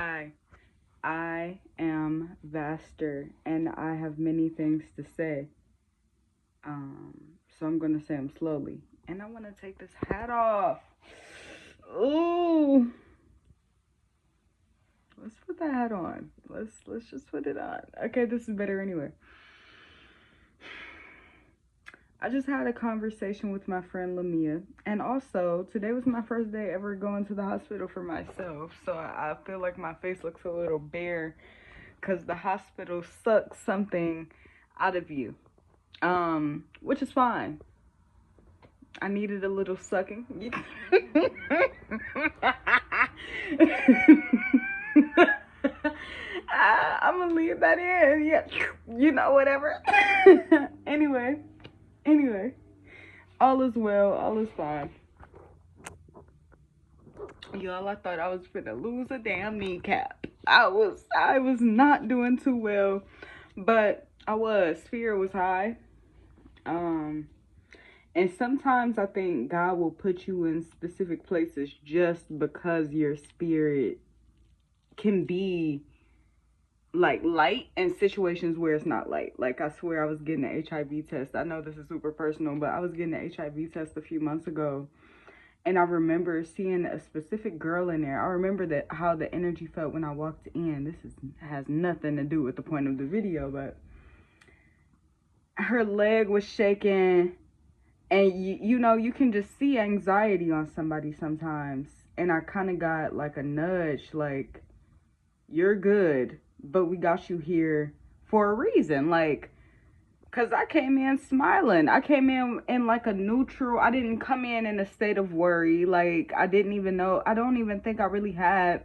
Hi, I am Vaster, and I have many things to say. So I'm gonna say them slowly, and I want to take this hat off. Ooh, let's put the hat on. Let's just put it on. Okay, this is better anyway. I just had a conversation with my friend Lamia, and also today was my first day ever going to the hospital for myself. So I feel like my face looks a little bare because the hospital sucks something out of you, which is fine. I needed a little sucking. I'm gonna leave that in. Yeah, whatever. anyway, all is well, all is fine. Y'all, I thought I was finna lose a damn kneecap. I was not doing too well, but I was. Fear was high. And sometimes I think God will put you in specific places just because your spirit can be like light in situations where it's not light. Like, I swear I was getting an HIV test. I know this is super personal, but I was getting an HIV test a few months ago. And I remember seeing a specific girl in there. I remember that how the energy felt when I walked in. Has nothing to do with the point of the video, but her leg was shaking. And you can just see anxiety on somebody sometimes. And I kind of got like a nudge, like, you're good, but we got you here for a reason. Like, because I came in smiling. I came in like a neutral. I didn't come in a state of worry. Like, I don't even think I really had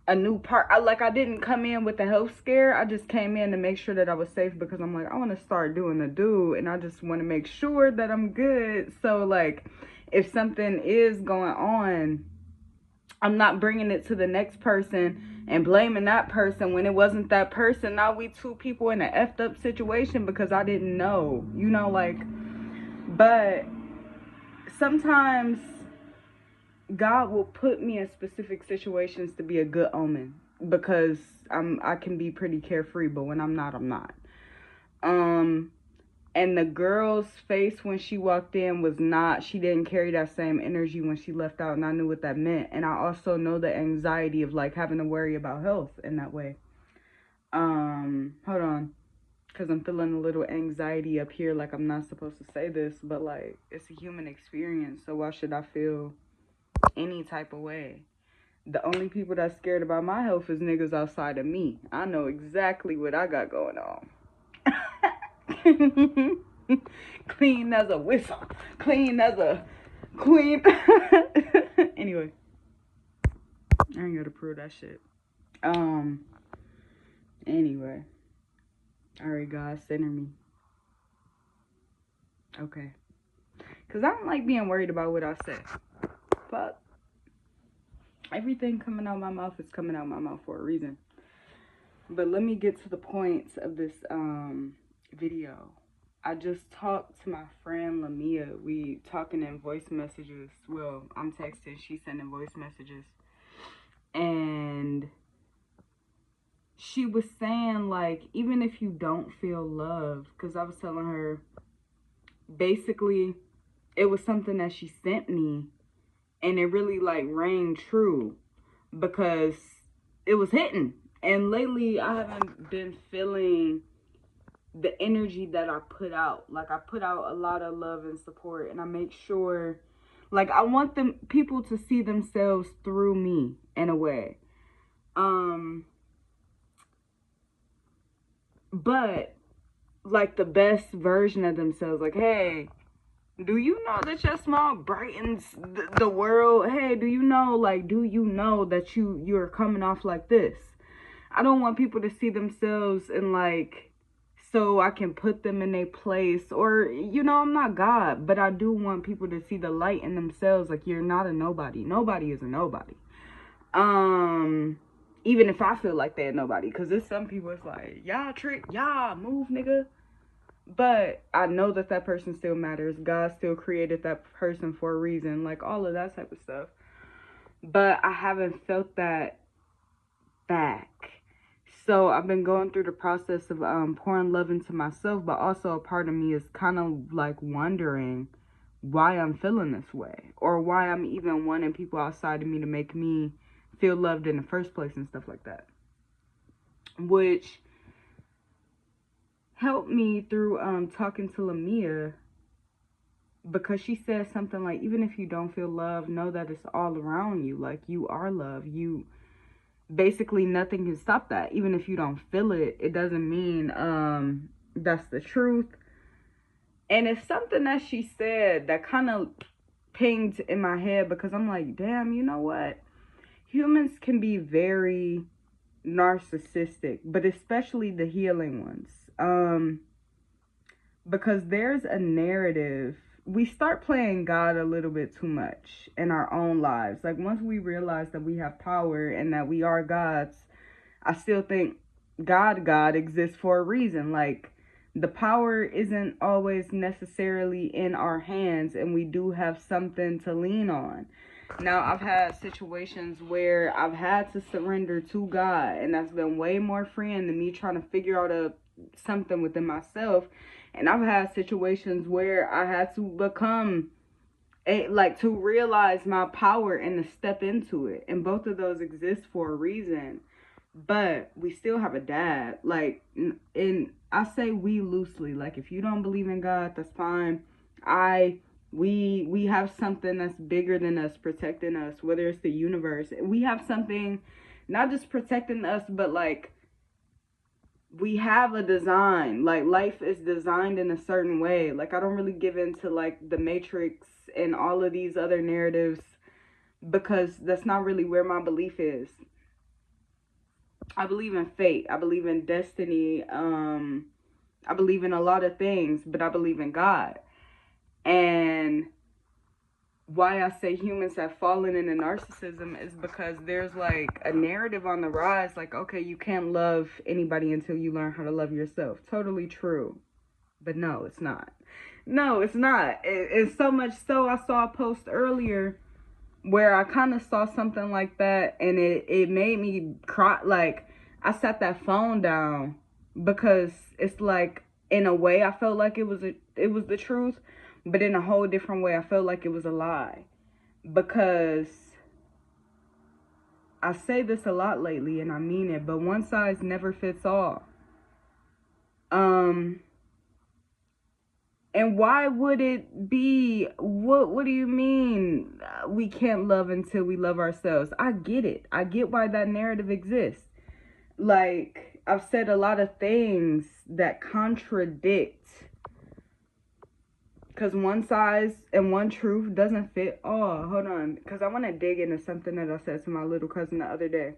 a new part. I didn't come in with a health scare. I just came in to make sure that I was safe, because I'm like, I want to start doing the do, and I just want to make sure that I'm good. So, like, if something is going on, I'm not bringing it to the next person and blaming that person when it wasn't that person. Now we two people in an effed up situation because I didn't know, but sometimes God will put me in specific situations to be a good omen, because I can be pretty carefree, but when I'm not, I'm not. And the girl's face when she walked in was not, she didn't carry that same energy when she left out, and I knew what that meant. And I also know the anxiety of like having to worry about health in that way. Hold on, because I'm feeling a little anxiety up here, like I'm not supposed to say this, but like, it's a human experience, so why should I feel any type of way? The only people that's scared about my health is niggas outside of me. I know exactly what I got going on. Clean as a whistle. Clean as a queen. Anyway, I ain't gotta prove that shit. Anyway. Alright, guys, center me. Okay. Because I don't like being worried about what I say. But everything coming out my mouth is coming out my mouth for a reason. But let me get to the points of this video. I just talked to my friend Lamia. We talking in voice messages. Well, I'm texting, she's sending voice messages. And she was saying, like, even if you don't feel love, because I was telling her, basically, it was something that she sent me, and it really, like, rang true, because it was hitting. And lately, I haven't been feeling the energy that I put out. Like, I put out a lot of love and support, and I make sure, like, I want people to see themselves through me in a way. But like the best version of themselves. Like, hey, do you know that your smile brightens the world? Hey, do you know that you're coming off like this? I don't want people to see themselves in like, so I can put them in a place, or, I'm not God, but I do want people to see the light in themselves. Like, you're not a nobody. Nobody is a nobody. Even if I feel like they're nobody, because there's some people, it's like, y'all trick, y'all move, nigga. But I know that person still matters. God still created that person for a reason, like all of that type of stuff. But I haven't felt that back. So I've been going through the process of pouring love into myself, but also a part of me is kind of like wondering why I'm feeling this way, or why I'm even wanting people outside of me to make me feel loved in the first place and stuff like that. Which helped me through talking to Lamia, because she said something like, even if you don't feel love, know that it's all around you. Like, you are love. You basically, nothing can stop that. Even if you don't feel it, it doesn't mean that's the truth. And it's something that she said that kind of pinged in my head, because I'm like, damn, you know what? Humans can be very narcissistic, but especially the healing ones. Because there's a narrative. We start playing God a little bit too much in our own lives. Like, once we realize that we have power and that we are gods, I still think God exists for a reason. Like, the power isn't always necessarily in our hands, and we do have something to lean on. Now, I've had situations where I've had to surrender to God, and that's been way more freeing than me trying to figure out something within myself. And I've had situations where I had to become to realize my power and to step into it. And both of those exist for a reason. But we still have a dad. Like, and I say we loosely. Like, if you don't believe in God, that's fine. We have something that's bigger than us, protecting us, whether it's the universe. We have something not just protecting us, but like, we have a design. Like, life is designed in a certain way. Like, I don't really give into like the Matrix and all of these other narratives, because that's not really where my belief is. I believe in fate. I believe in destiny. I believe in a lot of things, but I believe in God. And why I say humans have fallen into narcissism is because there's like a narrative on the rise. Like, okay, you can't love anybody until you learn how to love yourself. Totally true. But no, it's not. No, it's not. It's so much so, I saw a post earlier where I kind of saw something like that, and it made me cry. Like, I sat that phone down, because it's like, in a way I felt like it was the truth, but in a whole different way I felt like it was a lie. Because I say this a lot lately, and I mean it, but one size never fits all. And why would it be? What do you mean we can't love until we love ourselves? I get it. I get why that narrative exists. Like, I've said a lot of things that contradict, because one size and one truth doesn't fit all. Hold on, because I want to dig into something that I said to my little cousin the other day,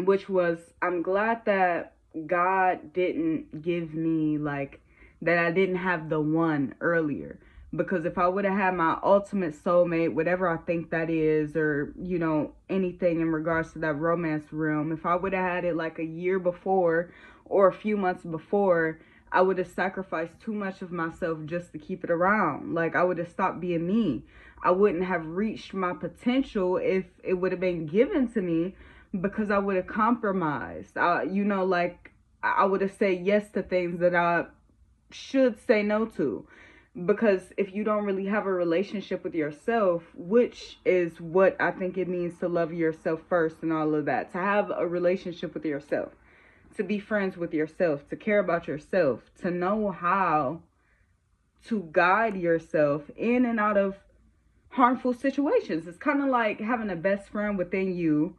which was, I'm glad that God didn't give me, like, that I didn't have the one earlier. Because if I would have had my ultimate soulmate, whatever I think that is, or, you know, anything in regards to that romance realm, if I would have had it like a year before or a few months before, I would have sacrificed too much of myself just to keep it around. Like, I would have stopped being me. I wouldn't have reached my potential if it would have been given to me, because I would have compromised. You know, like, I would have said yes to things that I should say no to. Because if you don't really have a relationship with yourself, which is what I think it means to love yourself first and all of that, to have a relationship with yourself, to be friends with yourself, to care about yourself, to know how to guide yourself in and out of harmful situations. It's kind of like having a best friend within you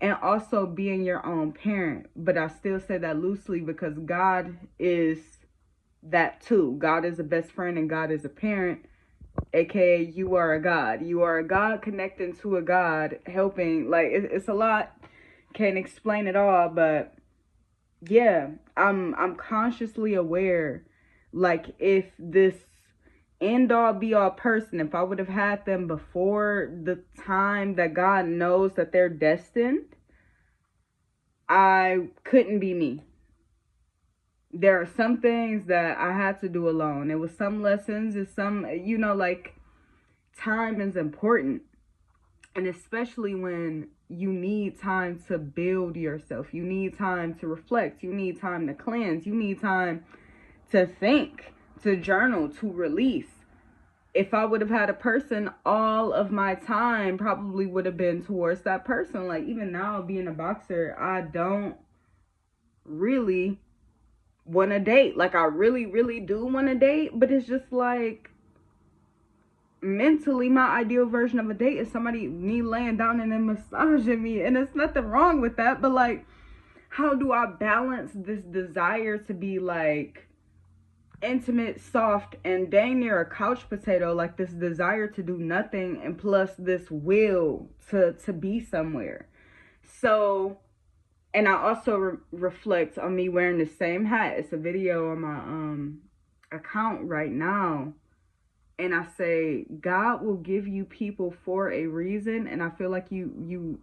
and also being your own parent. But I still say that loosely, because God is that too. God is a best friend and God is a parent, aka you are a God. You are a God connecting to a God, helping. Like, it's a lot. Can't explain it all, but yeah, I'm consciously aware. Like, if this end all be all person, if I would have had them before the time that God knows that they're destined, I couldn't be me. There are some things that I had to do alone. It was some lessons, and some, you know, like, time is important. And especially when you need time to build yourself, you need time to reflect, you need time to cleanse, you need time to think, to journal, to release. If I would have had a person, all of my time probably would have been towards that person. Like, even now, being a boxer, I don't really want to date. Like, I really, really do want to date, but it's just like, mentally, my ideal version of a date is somebody, me laying down and then massaging me, and there's nothing wrong with that, but like, how do I balance this desire to be like intimate, soft, and dang near a couch potato, like this desire to do nothing, and plus this will to be somewhere. So, and I also reflect on me wearing the same hat. It's a video on my account right now, and I say God will give you people for a reason. And I feel like you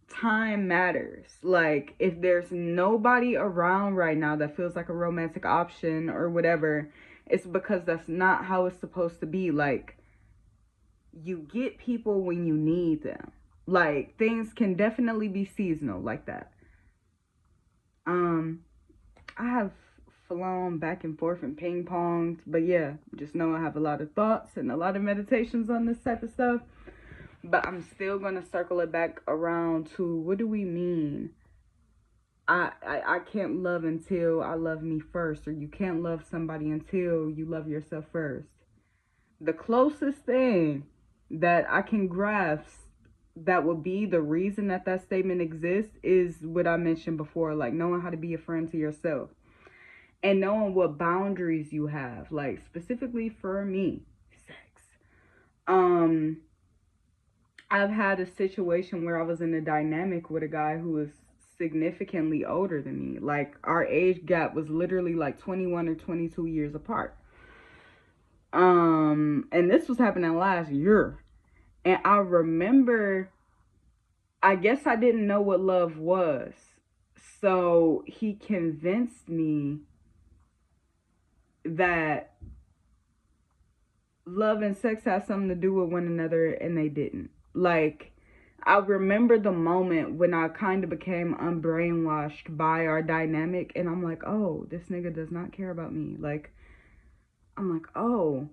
time matters. Like, if there's nobody around right now that feels like a romantic option or whatever, it's because that's not how it's supposed to be. Like, you get people when you need them. Like, things can definitely be seasonal like that. I have flown back and forth and ping ponged, but yeah, just know I have a lot of thoughts and a lot of meditations on this type of stuff. But I'm still gonna circle it back around to, what do we mean? I can't love until I love me first, or you can't love somebody until you love yourself first. The closest thing that I can grasp that would be the reason that that statement exists is what I mentioned before, like knowing how to be a friend to yourself and knowing what boundaries you have. Like, specifically for me, sex. I've had a situation where I was in a dynamic with a guy who was significantly older than me. Like, our age gap was literally like 21 or 22 years apart. And this was happening last year. And I remember, I guess I didn't know what love was. So he convinced me that love and sex has something to do with one another, and they didn't. Like, I remember the moment when I kind of became unbrainwashed by our dynamic, and I'm like, oh, this nigga does not care about me. Like, I'm like, oh,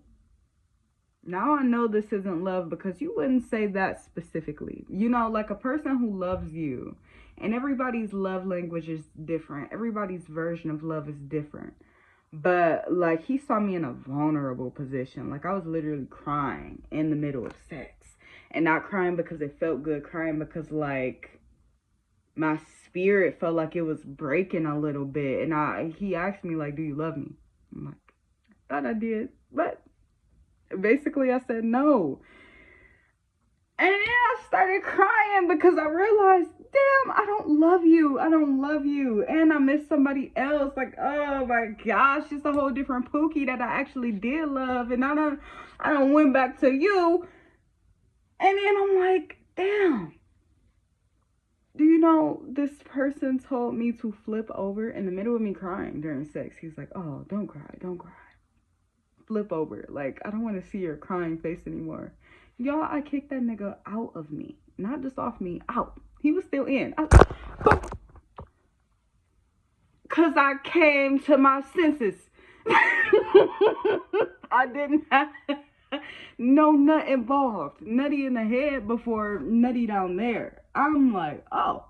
now I know this isn't love, because you wouldn't say that specifically. You know, like, a person who loves you, and everybody's love language is different. Everybody's version of love is different. But, like, he saw me in a vulnerable position. Like, I was literally crying in the middle of sex. And not crying because it felt good. Crying because, like, my spirit felt like it was breaking a little bit. And he asked me, like, do you love me? I'm like, I thought I did. But basically, I said no. And then I started crying because I realized, damn, I don't love you. I don't love you. And I miss somebody else. Like, oh my gosh, it's a whole different Pookie that I actually did love. And I don't went back to you. And then I'm like, damn. Do you know, this person told me to flip over in the middle of me crying during sex. He's like, oh, don't cry, don't cry. Flip over. Like, I don't want to see your crying face anymore. Y'all, I kicked that nigga out of me. Not just off me, out. He was still in. Because I came to my senses. I didn't have no nut involved. Nutty in the head before nutty down there. I'm like, oh.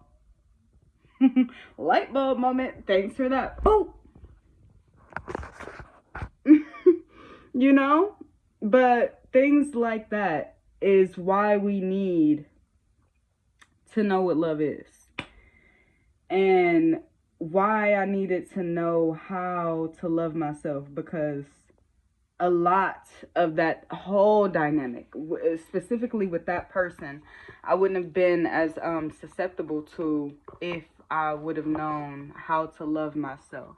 Light bulb moment. Thanks for that. Boop. You know? But things like that is why we need to know what love is. And why I needed to know how to love myself, because a lot of that whole dynamic, specifically with that person, I wouldn't have been as susceptible to if I would have known how to love myself.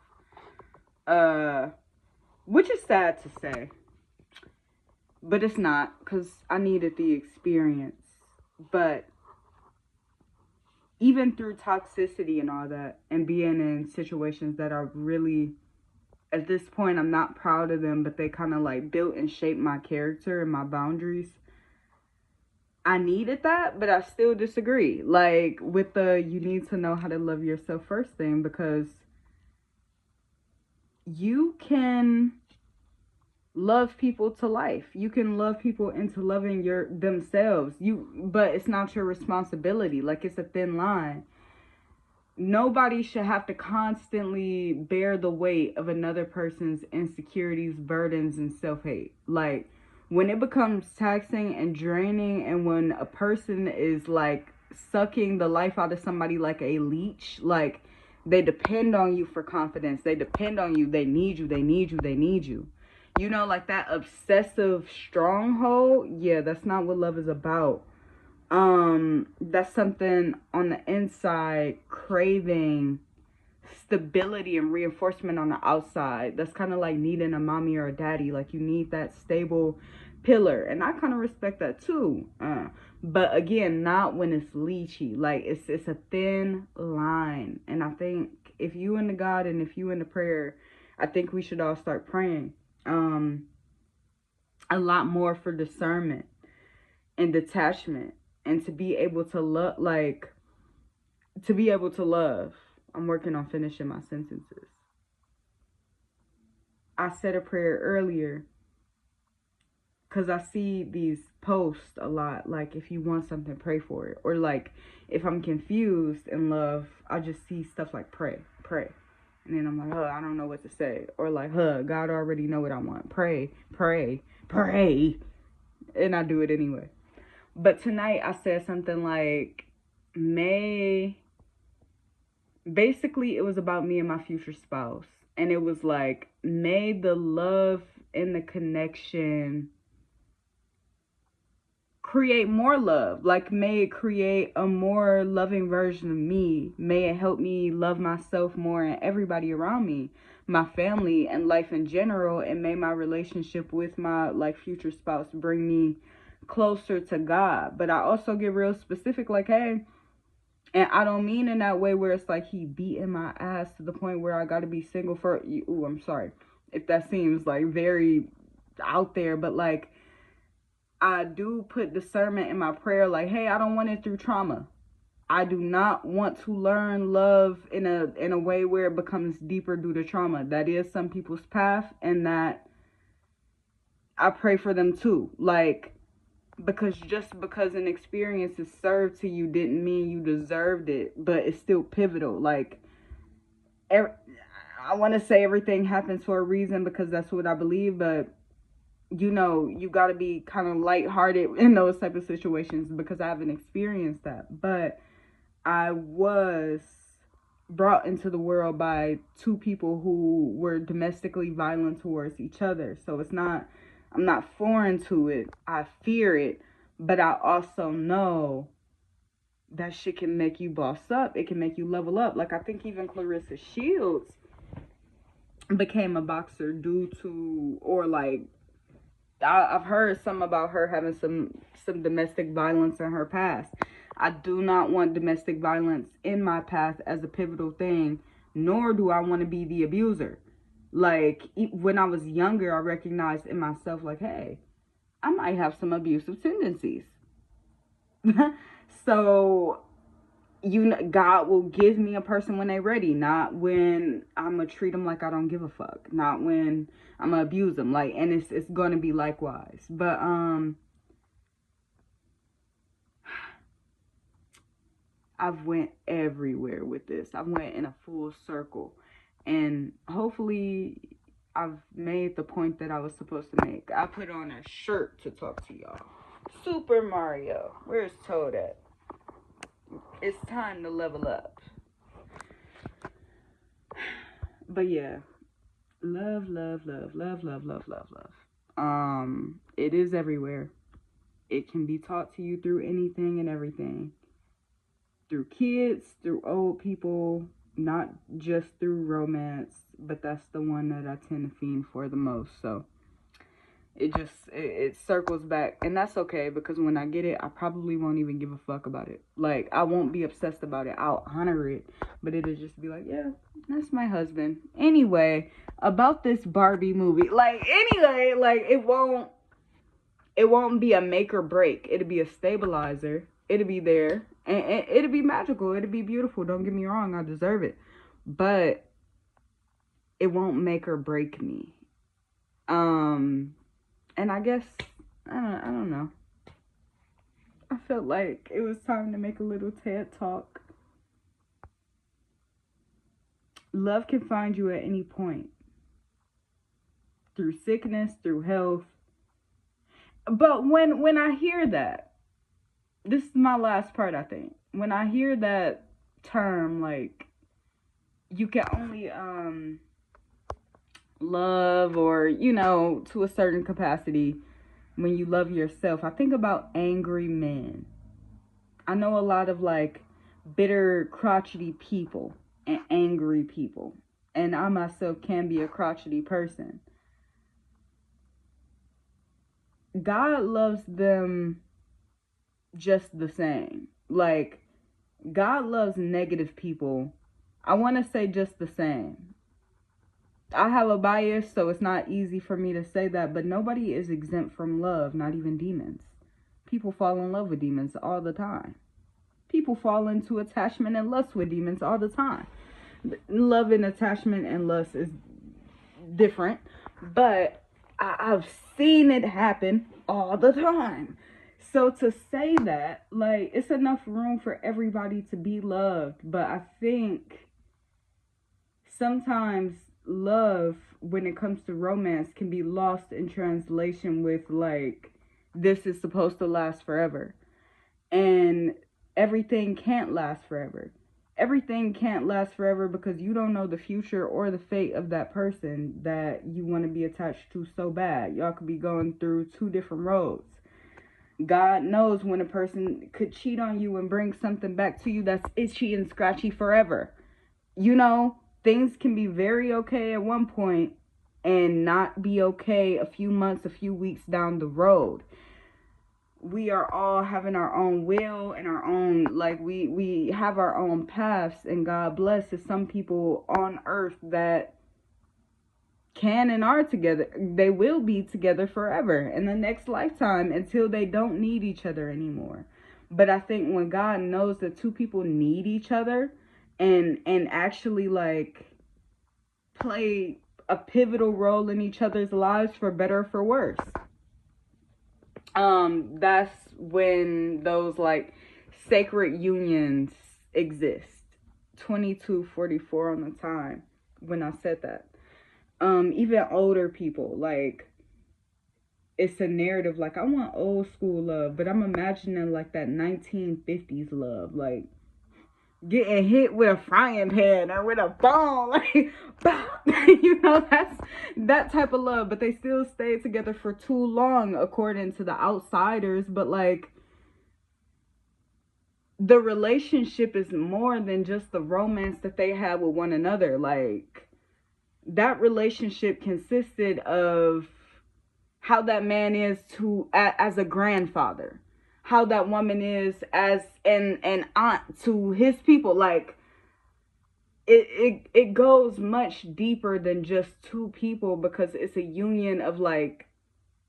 Which is sad to say, but it's not, because I needed the experience. But even through toxicity and all that, and being in situations that are really, at this point, I'm not proud of them, but they kind of like built and shaped my character and my boundaries. I needed that, but I still disagree. Like, with the you need to know how to love yourself first thing, because you can love people to life. You can love people into loving themselves. But it's not your responsibility. Like, it's a thin line. Nobody should have to constantly bear the weight of another person's insecurities, burdens, and self-hate. Like, when it becomes taxing and draining, and when a person is like sucking the life out of somebody like a leech, like, they depend on you for confidence, they depend on you, they need you, they need you, they need you, you know, like that obsessive stronghold. Yeah, that's not what love is about. That's something on the inside craving stability and reinforcement on the outside. That's kind of like needing a mommy or a daddy. Like, you need that stable pillar, and I kind of respect that too. But again, not when it's leechy. Like, it's a thin line, and I think if you into God and if you into prayer, I think we should all start praying a lot more for discernment and detachment, and to be able to love, like, to be able to love. I'm working on finishing my sentences. I said a prayer earlier because I see these posts a lot, like, if you want something, pray for it. Or like, if I'm confused in love, I just see stuff like pray. And then I'm like, I don't know what to say. Or like, God already know what I want. Pray. And I do it anyway. But tonight I said something like, basically it was about me and my future spouse. And it was like, may the love and the connection create more love. Like, may it create a more loving version of me. May it help me love myself more and everybody around me, my family and life in general. And may my relationship with my like future spouse bring me closer to God. But I also get real specific, like, hey, and I don't mean in that way where it's like he beating my ass to the point where I gotta be single for you. Ooh, I'm sorry if that seems like very out there, but like, I do put discernment in my prayer, like, hey, I don't want it through trauma. I do not want to learn love in a way where it becomes deeper due to trauma. That is some people's path, and that I pray for them too. Like, because just because an experience is served to you didn't mean you deserved it, but it's still pivotal. Like, I want to say everything happens for a reason, because that's what I believe, but you know, you got to be kind of lighthearted in those type of situations, because I haven't experienced that. But I was brought into the world by two people who were domestically violent towards each other. So I'm not foreign to it. I fear it, but I also know that shit can make you boss up. It can make you level up. Like, I think even Clarissa Shields became a boxer due to, or like, I've heard some about her having some domestic violence in her past. I do not want domestic violence in my path as a pivotal thing, nor do I want to be the abuser. Like, when I was younger, I recognized in myself, like, hey, I might have some abusive tendencies. So, God will give me a person when they're ready, not when I'm gonna treat them like I don't give a fuck, not when I'm gonna abuse them, like, and it's gonna be likewise. But I've went everywhere with this. I went in a full circle, and hopefully I've made the point that I was supposed to make. I put on a shirt to talk to y'all. Super Mario, where's Toad at? It's time to level up. But yeah, love. It is everywhere. It can be taught to you through anything and everything. Through kids, through old people, not just through romance, but that's the one that I tend to fiend for the most. So it circles back, and that's okay, because when I get it, I probably won't even give a fuck about it. Like, I won't be obsessed about it. I'll honor it, but it'll just be like, yeah, that's my husband. Anyway, about this Barbie movie, like, it won't, it won't be a make or break. It'll be a stabilizer. It'll be there. And it'll be magical. It'll be beautiful. Don't get me wrong. I deserve it. But it won't make or break me. And I guess, I don't know. I felt like it was time to make a little TED talk. Love can find you at any point. Through sickness, through health. But when I hear that, this is my last part, I think. When I hear that term, like, you can only love, or, you know, to a certain capacity when you love yourself, I think about angry men. I know a lot of, like, bitter, crotchety people and angry people. And I myself can be a crotchety person. God loves them just the same. Like, God loves negative people, I want to say, just the same. I have a bias, so it's not easy for me to say that, but nobody is exempt from love, not even demons. People fall in love with demons all the time. People fall into attachment and lust with demons all the time. Love and attachment and lust is different, but I've seen it happen all the time. So to say that, like, it's enough room for everybody to be loved, but I think sometimes love, when it comes to romance, can be lost in translation with, like, this is supposed to last forever. And everything can't last forever. Everything can't last forever because you don't know the future or the fate of that person that you want to be attached to so bad. Y'all could be going through two different roads. God knows when a person could cheat on you and bring something back to you that's itchy and scratchy forever. You know, things can be very okay at one point and not be okay a few months, a few weeks down the road. We are all having our own will and our own, like, we have our own paths, and God blesses some people on earth that can and are together. They will be together forever in the next lifetime until they don't need each other anymore. But I think when God knows that two people need each other and actually, like, play a pivotal role in each other's lives for better or for worse, that's when those, like, sacred unions exist. 22:44 on the time when I said that. Even older people, like, it's a narrative, like, I want old school love, but I'm imagining, like, that 1950s love, like, getting hit with a frying pan or with a bone, like, you know, that's that type of love. But they still stayed together for too long, according to the outsiders. But, like, the relationship is more than just the romance that they had with one another. Like, that relationship consisted of how that man is as a grandfather, how that woman is as an aunt to his people. Like, it goes much deeper than just two people, because it's a union of, like,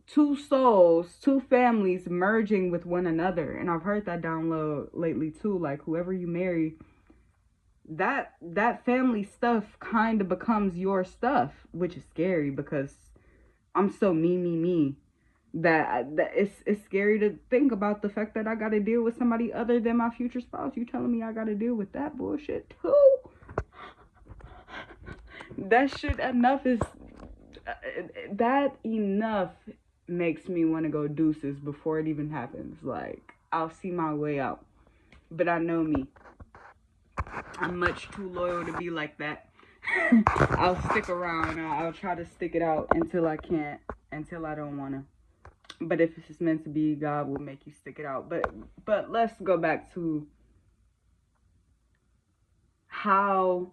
two souls, two families merging with one another. And I've heard that down low lately too. Like, whoever you marry, that family stuff kind of becomes your stuff, which is scary because I'm so me that it's scary to think about the fact that I got to deal with somebody other than my future spouse. You telling me I got to deal with that bullshit too? That shit enough is that enough makes me want to go deuces before it even happens. Like, I'll see my way out, but I know me, I'm much too loyal to be like that. I'll stick around. I'll try to stick it out until I can't, until I don't want to. But if it's meant to be, God will make you stick it out. But let's go back to how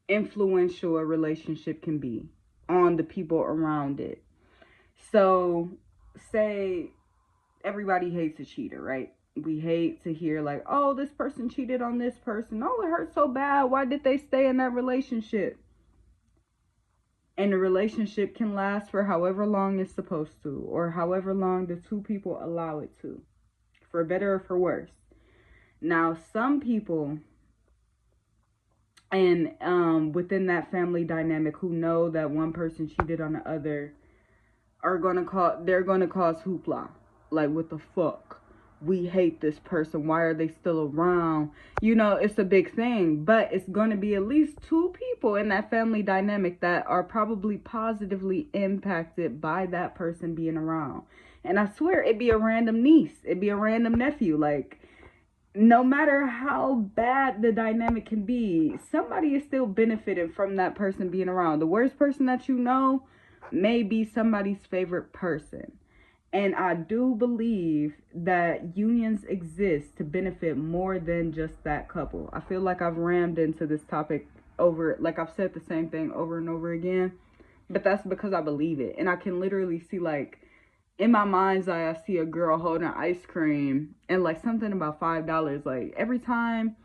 influential a relationship can be on the people around it. So, say everybody hates a cheater, right? We hate to hear, like, oh, this person cheated on this person. Oh, it hurt so bad. Why did they stay in that relationship? And the relationship can last for however long it's supposed to, or however long the two people allow it to, for better or for worse. Now, some people, and within that family dynamic, who know that one person cheated on the other, they're gonna cause hoopla. Like, what the fuck? We hate this person. Why are they still around? You know, it's a big thing, but it's gonna be at least two people in that family dynamic that are probably positively impacted by that person being around. And I swear, it'd be a random niece, it'd be a random nephew. Like, no matter how bad the dynamic can be, somebody is still benefiting from that person being around. The worst person that you know may be somebody's favorite person. And I do believe that unions exist to benefit more than just that couple. I feel like I've rammed into this topic over, like I've said the same thing over and over again, but that's because I believe it. And I can literally see, like, in my mind's eye, I see a girl holding ice cream and like something about $5. Like, every time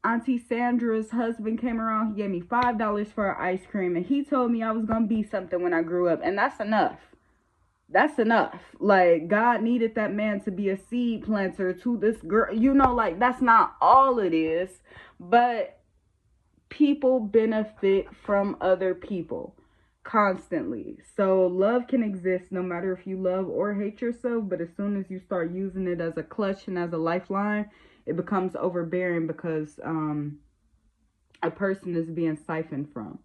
Auntie Sandra's husband came around, he gave me $5 for ice cream, and he told me I was gonna be something when I grew up, and that's enough. That's enough. Like, God needed that man to be a seed planter to this girl. You know, like, that's not all it is, but people benefit from other people constantly. So love can exist no matter if you love or hate yourself, but as soon as you start using it as a clutch and as a lifeline, it becomes overbearing because a person is being siphoned from.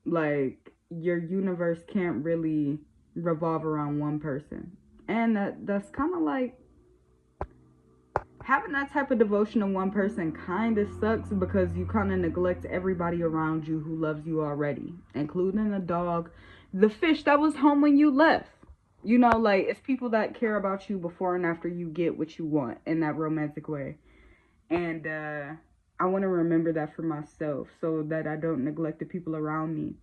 Like, your universe can't really revolve around one person. And that's kind of like, having that type of devotion to one person kind of sucks because you kind of neglect everybody around you who loves you already, including the dog, the fish that was home when you left. You know, like, it's people that care about you before and after you get what you want in that romantic way. And I want to remember that for myself so that I don't neglect the people around me.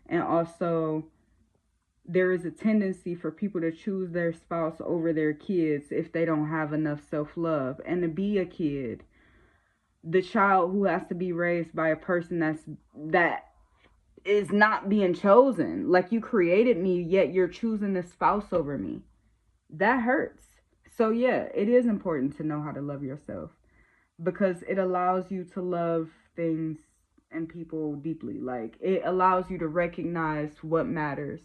And also, there is a tendency for people to choose their spouse over their kids if they don't have enough self-love. And to be a kid, the child who has to be raised by a person that is not being chosen. Like, you created me, yet you're choosing the spouse over me. That hurts. So yeah, it is important to know how to love yourself, because it allows you to love things and people deeply. Like, it allows you to recognize what matters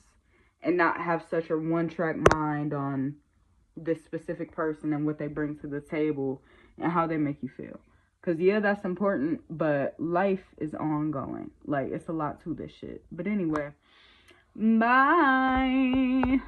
and not have such a one-track mind on this specific person and what they bring to the table and how they make you feel. Because, yeah, that's important, but life is ongoing. Like, it's a lot to this shit. But anyway, bye.